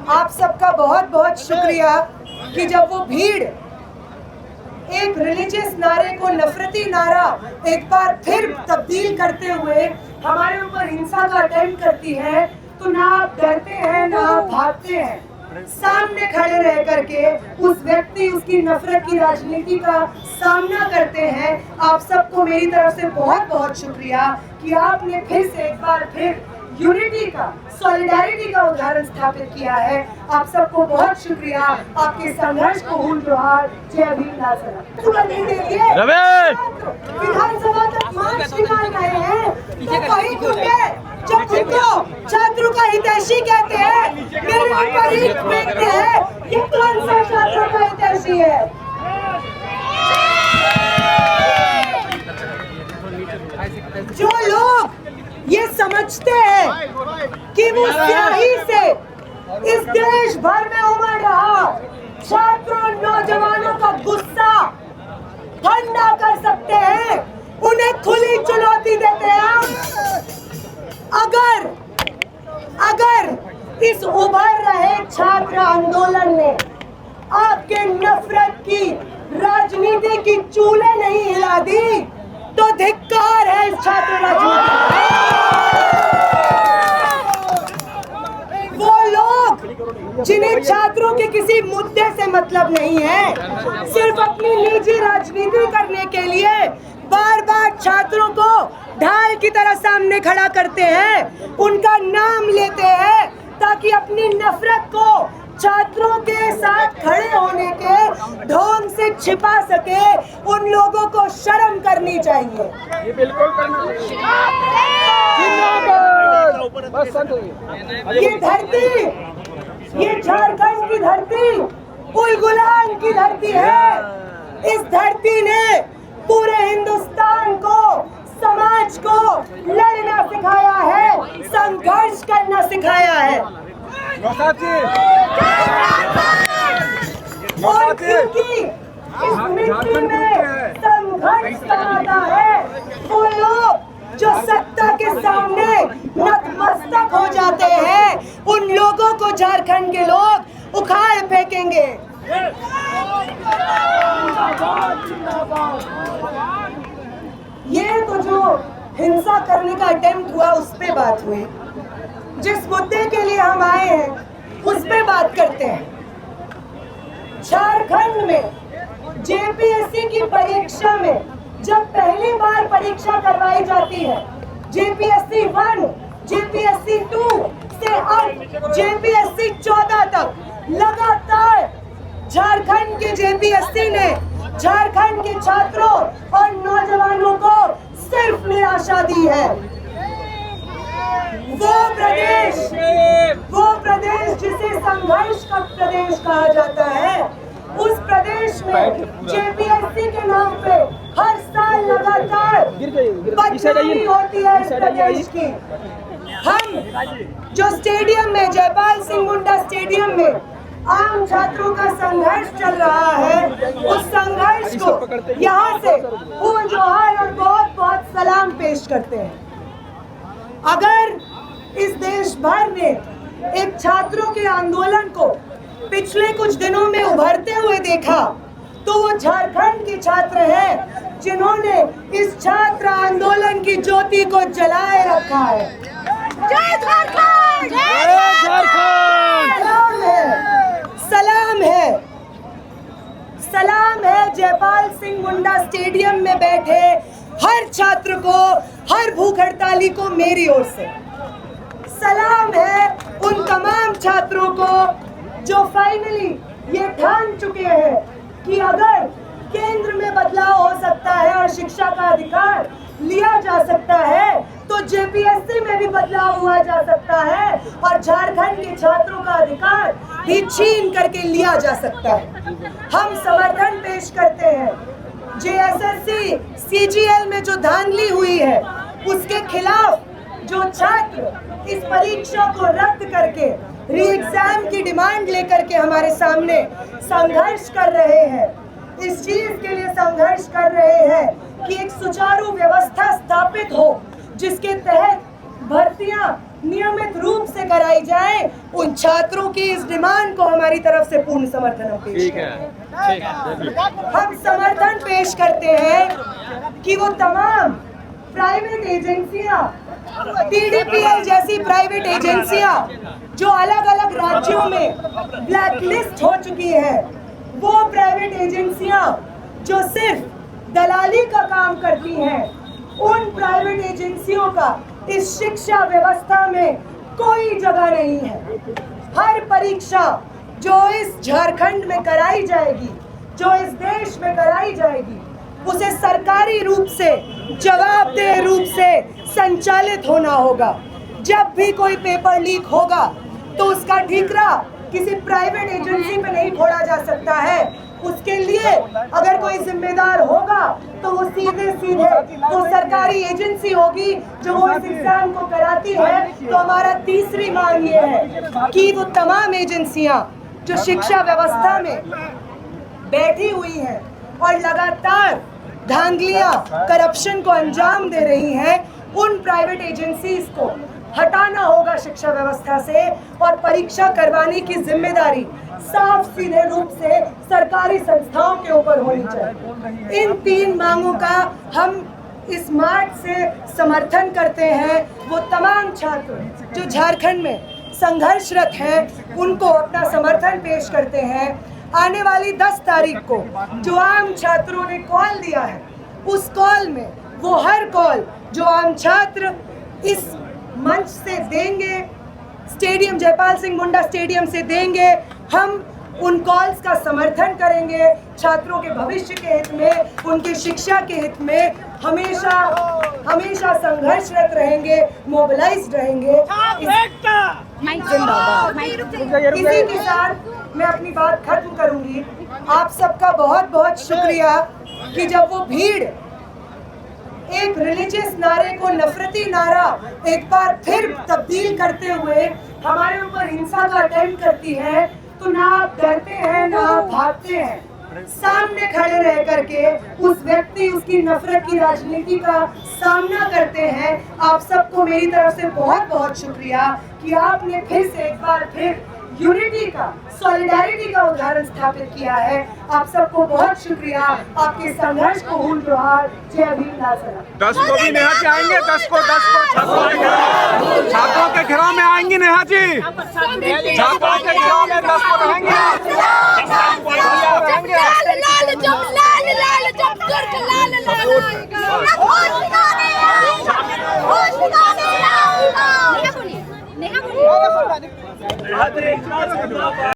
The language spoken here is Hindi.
आप सबका बहुत बहुत शुक्रिया कि जब वो भीड़ एक रिलीजियस नारे को नफरती नारा एक बार फिर तब्दील करते हुए हमारे ऊपर हिंसा का अटेम्प्ट करती है, तो ना आप डरते हैं ना आप भागते हैं, सामने खड़े रह करके उस व्यक्ति उसकी नफरत की राजनीति का सामना करते हैं। आप सबको मेरी तरफ से बहुत बहुत शुक्रिया कि आपने फिर से एक बार फिर यूनिटी का, सॉलिडारिटी का उदाहरण स्थापित किया है। आप सबको बहुत शुक्रिया, आपके संघर्ष को हूल जोहार। जय भीम लाल सलाम। विधानसभा तक मार्च निकाल रहे हैं तो कहीं क्योंकि जब उनको छात्रों का हितैषी कहते हैं, मेरे ऊपर ही फेंकते हैं, ये कौन सा छात्रों का हितैषी है? जो लोग ये समझते हैं कि वो स्याही से इस देश भर में उमड़ रहा छात्रों नौजवानों का गुस्सा ठंडा कर सकते हैं, उन्हें खुली चुनौती देते हैं। अगर इस उभर रहे छात्र आंदोलन ने आपके नफरत की राजनीति की चूल्हे नहीं हिला दी तो धिक्कार है इस छात्र राजनीति। वो लोग जिन्हें छात्रों के किसी मुद्दे से मतलब नहीं है, सिर्फ अपनी निजी राजनीति करने के लिए बार बार छात्रों को ढाल की तरह सामने खड़ा करते हैं, उनका नाम लेते हैं ताकि अपनी नफरत को छात्रों के साथ खड़े होने के ढोंग से छिपा सके। उन लोगों को शर्म करनी चाहिए। ये बिल्कुल करना चाहिए। ये धरती, ये झारखंड की धरती उलगुलान की धरती है। इस धरती ने पूरे हिंदुस्तान को, समाज को लड़ना सिखाया है, संघर्ष करना सिखाया है। और क्योंकि इस मिट्टी में संघर्ष कराता है, वो लोग जो सत्ता के सामने नतमस्तक हो जाते हैं, उन लोगों को झारखंड के लोग उखाड़ फेंकेंगे। ये तो जो हिंसा करने का अटेम्प्ट हुआ उस पे बात हुई, जिस मुद्दे के लिए हम आए हैं उस पे बात करते हैं। झारखंड में जेपीएससी की परीक्षा में जब पहली बार परीक्षा करवाई जाती है, जेपीएससी 1, जेपीएससी 2 से अब जेपीएससी 14 तक लगातार झारखंड के जेपीएससी ने झारखंड के छात्रों और नौजवानों को सिर्फ निराशा दी है। वो प्रदेश जिसे संघर्ष का प्रदेश कहा जाता है, उस प्रदेश में जेपीएससी के नाम पे हर साल लगातार बदनामी होती है इस प्रदेश की। हम जो स्टेडियम में, जयपाल सिंह मुंडा स्टेडियम में आम छात्रों का संघर्ष चल रहा है, उस संघर्ष को यहाँ से फूल जोहार और बहुत बहुत सलाम पेश करते हैं। अगर इस देश भर ने एक छात्रों के आंदोलन को पिछले कुछ दिनों में उभरते हुए देखा, तो वो झारखंड के छात्र हैं जिन्होंने इस छात्र आंदोलन की ज्योति को जलाए रखा है। जय झारखंड! जय झारखंड! सलाम है जयपाल सिंह मुंडा स्टेडियम में बैठे हर छात्र को, हर भूख हड़ताली को मेरी ओर से। सलाम है उन तमाम छात्रों को जो फाइनली ये ठान चुके हैं कि अगर केंद्र में बदलाव हो सकता है और शिक्षा का अधिकार लिया जा सकता है, तो जेपीएससी में भी बदलाव हुआ जा सकता है और झारखंड के छात्रों का अधिकार भी छीन करके लिया जा सकता है। हम समर्थन पेश करते हैं। जेएसएससी सीजीएल में जो धांधली हुई है, उसके खिलाफ जो छात्र इस परीक्षा को रद्द करके री एग्जाम की डिमांड लेकर के हमारे सामने संघर्ष कर रहे हैं, इस चीज के लिए संघर्ष कर रहे हैं कि एक सुचारू व्यवस्था स्थापित हो जिसके तहत भर्तियां नियमित रूप से कराई जाए, उन छात्रों की इस डिमांड को हमारी तरफ से पूर्ण समर्थन हम पेश करते हैं। हम समर्थन पेश करते हैं कि वो तमाम प्राइवेट एजेंसियां, TDPL जैसी प्राइवेट एजेंसियां जो अलग अलग राज्यों में ब्लैकलिस्ट हो चुकी है, वो प्राइवेट एजेंसियां जो सिर्फ दलाली का काम करती हैं, उन प्राइवेट एजेंसियों का इस शिक्षा व्यवस्था में कोई जगह नहीं है। हर परीक्षा जो इस झारखंड में कराई जाएगी, जो इस देश में कराई जाएगी, उसे सरकारी रूप से, जवाबदेह रूप से संचालित होना होगा। जब भी कोई पेपर लीक होगा तो उसका ठीकरा किसी प्राइवेट एजेंसी पे नहीं फोड़ा जा सकता है। उसके लिए अगर कोई जिम्मेदार होगा तो वो सीधे वो सरकारी एजेंसी होगी जो वो इस एग्जाम को कराती है। तो हमारा तीसरी मांग ये है कि वो तमाम एजेंसियां जो शिक्षा व्यवस्था में बैठी हुई हैं और लगातार धांधलियां, करप्शन को अंजाम दे रही हैं, उन प्राइवेट एजेंसीज को हटाना होगा शिक्षा व्यवस्था से और परीक्षा करवाने की जिम्मेदारी साफ सीधे रूप से सरकारी संस्थाओं के ऊपर होनी चाहिए। इन 3 मांगों का हम इस मार्च से समर्थन करते हैं। वो तमाम छात्र जो झारखंड में संघर्षरत हैं, उनको अपना समर्थन पेश करते हैं। आने वाली 10 तारीख को जो आम छात्रों ने कॉल दिया है, उस कॉल में वो हर कॉल जो आम छात्र इस मंच से देंगे, स्टेडियम जयपाल सिंह मुंडा स्टेडियम से देंगे, हम उन कॉल्स का समर्थन करेंगे। छात्रों के भविष्य के हित में, उनकी शिक्षा के हित में हमेशा संघर्षरत रहेंगे, मोबिलाइज्ड रहेंगे। इसी के साथ मैं अपनी बात खत्म करूंगी। आप सबका बहुत बहुत शुक्रिया कि जब वो भीड़ एक रिलीजियस नारे को नफरती नारा एक बार फिर तब्दील करते हुए हमारे ऊपर हिंसा का अटेम्प्ट करती है, तो ना आप डरते हैं ना आप भागते हैं। सामने खड़े रह करके उस व्यक्ति, उसकी नफरत की राजनीति का सामना करते हैं। आप सबको मेरी तरफ से बहुत बहुत शुक्रिया कि आपने फिर से एक बार फिर यूनिटी का, सॉलिडारिटी का उदाहरण स्थापित किया है। आप सबको बहुत शुक्रिया। आपके संघर्ष को हूल जोहार। जय भीम, लाल सलाम। 10 को भी नेहा जी आएंगे, 10 को छात्रों के घेराव में आएंगी नेहा जी, छात्रों के घेराव में 10 को रहेंगे। नेहा बोलिए।